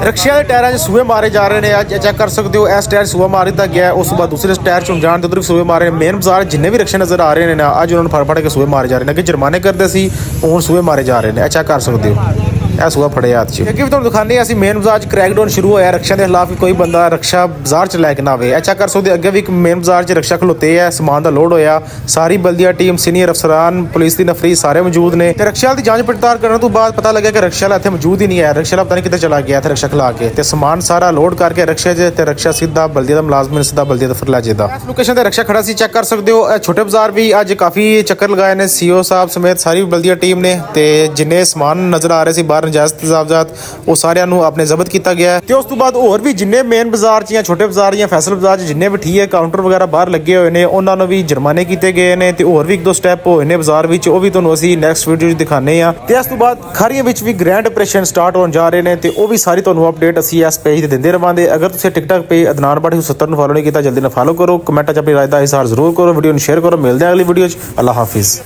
ਰਕਸ਼ਿਆਂ ਦੇ ਟਾਇਰਾਂ 'ਚ ਸੂਏ ਮਾਰੇ ਜਾ ਰਹੇ ਨੇ। ਅੱਜ ਚੈੱਕ ਕਰ ਸਕਦੇ ਹੋ, ਇਸ ਟਾਇਰ ਸੂਆ ਮਾਰ ਦਿੱਤਾ ਗਿਆ। ਉਸ ਤੋਂ ਬਾਅਦ ਦੂਸਰੇ ਟਾਇਰ 'ਚ ਜਾਣ ਦੇ ਉਧਰ ਵੀ ਸੂਏ ਮਾਰੇ। ਮੇਨ ਬਾਜ਼ਾਰ ਜਿੰਨੇ ਵੀ ਰਕਸ਼ੇ ਨਜ਼ਰ ਆ ਰਹੇ ਨੇ ਨਾ, ਅੱਜ ਉਹਨਾਂ ਨੂੰ ਫੜ ਕੇ ਸੂਏ ਮਾਰੇ ਜਾ ਰਹੇ ਨੇ। ਅੱਗੇ ਜੁਰਮਾਨੇ ਕਰਦੇ ਸੀ, ਹੁਣ ਸੂਏ ਮਾਰੇ ਜਾ ਰਹੇ ਨੇ। ਇਹ ਚੈੱਕ ਕਰ ਸਕਦੇ ਹੋ, ਇਹ ਸੂਆ ਫੜਿਆ ਹੱਥ 'ਚ। ਅੱਗੇ ਵੀ ਤੁਹਾਨੂੰ ਦਿਖਾਉਂਦੇ ਹਾਂ ਅਸੀਂ ਮੇਨ ਬਾਜ਼ਾਰ 'ਚ ਕ੍ਰੈਕਡਾਊਨ ਸ਼ੁਰੂ ਹੋਇਆ ਰਕਸ਼ਿਆਂ ਦੇ ਖਿਲਾਫ। ਕੋਈ ਬੰਦਾ ਰਕਸ਼ਾ ਬਾਜ਼ਾਰ 'ਚ ਲੈ ਕੇ ਨਾ ਆਵੇ। ਇਹ ਚੈੱਕ ਕਰ ਸਕਦੇ ਹੋ, ਅੱਗੇ ਵੀ ਇੱਕ ਮੇਨ ਬਾਜ਼ਾਰ 'ਚ ਰਕਸ਼ਾ ਖਲੋਤੇ ਆ, ਸਮਾਨ ਦਾ ਲੋਡ ਹੋਇਆ। ਸਾਰੀ ਬਲਦੀਆ ਟੀਮ, ਸੀਨੀਅਰ ਅਫਸਰਾਨ, ਪੁਲਿਸ ਦੀ ਨਫਰੀ ਸਾਰੇ ਮੌਜੂਦ ਨੇ। ਤੇ ਰਕਸ਼ਾ ਦੀ ਜਾਂਚ ਪੜਤਾਲ ਕਰਨ ਤੋਂ ਬਾਅਦ ਪਤਾ ਲੱਗਿਆ ਕਿ ਰਕਸ਼ਾ ਇੱਥੇ ਮੌਜੂਦ ਹੀ ਨਹੀਂ ਹੈ। ਰਕਸ਼ਾ ਪਤਾ ਨਹੀਂ ਕਿੱਥੇ ਚਲਾ ਗਿਆ। ਇੱਥੇ ਰਕਸ਼ਾ ਖਲਾ ਕੇ ਤੇ ਸਮਾਨ ਸਾਰਾ ਲੋਡ ਕਰਕੇ ਰਕਸ਼ੇ 'ਚ, ਤੇ ਰਕਸ਼ਾ ਸਿੱਧਾ ਬਲਦੀਆ ਦਾ ਮੁਲਾਜ਼ਮ ਸਿੱਧਾ ਬਲਦੀਆ ਦਫ਼ਤਰ ਲੈ ਜਾਏਗਾ। ਇਸ ਲੋਕੇਸ਼ਨ ਤੇ ਰਕਸ਼ਾ ਖੜਾ ਸੀ, ਚੈੱਕ ਕਰ ਸਕਦੇ ਹੋ। ਇਹ ਛੋਟੇ ਬਾਜ਼ਾਰ ਵੀ ਅੱਜ ਕਾਫੀ ਚੱਕਰ ਲਗਾਏ ਨੇ, ਸੀਓ ਸਾਹਿਬ ਸਮੇਤ ਸਾਰੀ ਬਲਦੀਆ ਟੀਮ ਨੇ। ਤੇ ਜਿੰਨੇ ਸਮਾਨ ਨਜ਼ਰ ਆ ਰਹੇ ਸੀ ਬਾਹਰ ਨਜਾਇਜ਼ ਤਜ਼ਾਵਜ਼ਾਤ, ਉਹ ਸਾਰਿਆਂ ਨੂੰ ਆਪਣੇ ਜ਼ਬਤ ਕੀਤਾ ਗਿਆ। ਤੇ ਉਸ ਤੋਂ ਬਾਅਦ ਹੋਰ ਵੀ ਜਿੰਨੇ ਮੇਨ ਬਾਜ਼ਾਰ 'ਚ ਜਾਂ ਛੋਟੇ ਬਾਜ਼ਾਰ ਜਾਂ ਫੈਸਲ ਬਾਜ਼ਾਰ 'ਚ ਜਿੰਨੇ ਵੀ ਠੀਕ ਹੈ ਕਾਊਂਟਰ ਵਗੈਰਾ ਬਾਹਰ ਲੱਗੇ ਹੋਏ ਨੇ, ਉਹਨਾਂ ਨੂੰ ਵੀ ਜੁਰਮਾਨੇ ਕੀਤੇ ਗਏ ਨੇ। ਤੇ ਹੋਰ ਵੀ ਇੱਕ ਦੋ ਸਟੈਪ ਹੋਏ ਨੇ ਬਾਜ਼ਾਰ ਵਿੱਚ, ਉਹ ਵੀ ਤੁਹਾਨੂੰ ਅਸੀਂ ਨੈਕਸਟ ਵੀਡੀਓ 'ਚ ਦਿਖਾਣੇ ਆ। ਤੇ ਇਸ ਤੋਂ ਬਾਅਦ ਖਾਰੀਆਂ ਵਿੱਚ ਵੀ ਗ੍ਰੈਂਡ ਆਪਰੇਸ਼ਨ ਸਟਾਰਟ ਹੋਣ ਜਾ ਰਹੇ ਨੇ, ਤੇ ਉਹ ਵੀ ਸਾਰੀ ਤੁਹਾਨੂੰ ਅਪਡੇਟ ਅਸੀਂ ਇਸ ਪੇਜ ਤੇ ਦਿੰਦੇ ਰਵਾਂਗੇ। ਅਗਰ ਤੁਸੀਂ ਟਿਕਟੌਕ ਪੇਜ ਅਦਨਾਨ ਬਾਠੀ 70 ਨੂੰ ਫੋਲੋ ਨਹੀਂ ਕੀਤਾ, ਜਲਦੀ ਨਾਲ ਫੋਲੋ ਕਰੋ। ਕਮੈਂਟਾਂ 'ਚ ਆਪਣੀ ਰਾਏ ਦਾ ਇਜ਼ਹਾਰ ਜ਼ਰੂਰ ਕਰੋ, ਵੀਡੀਓ ਨੂੰ ਸ਼ੇਅਰ ਕਰੋ। ਮਿਲਦੇ ਹਾਂ ਅਗਲੀ ਵੀਡੀਓ 'ਚ। ਅੱਲਾ ਹਾਫਿਜ਼।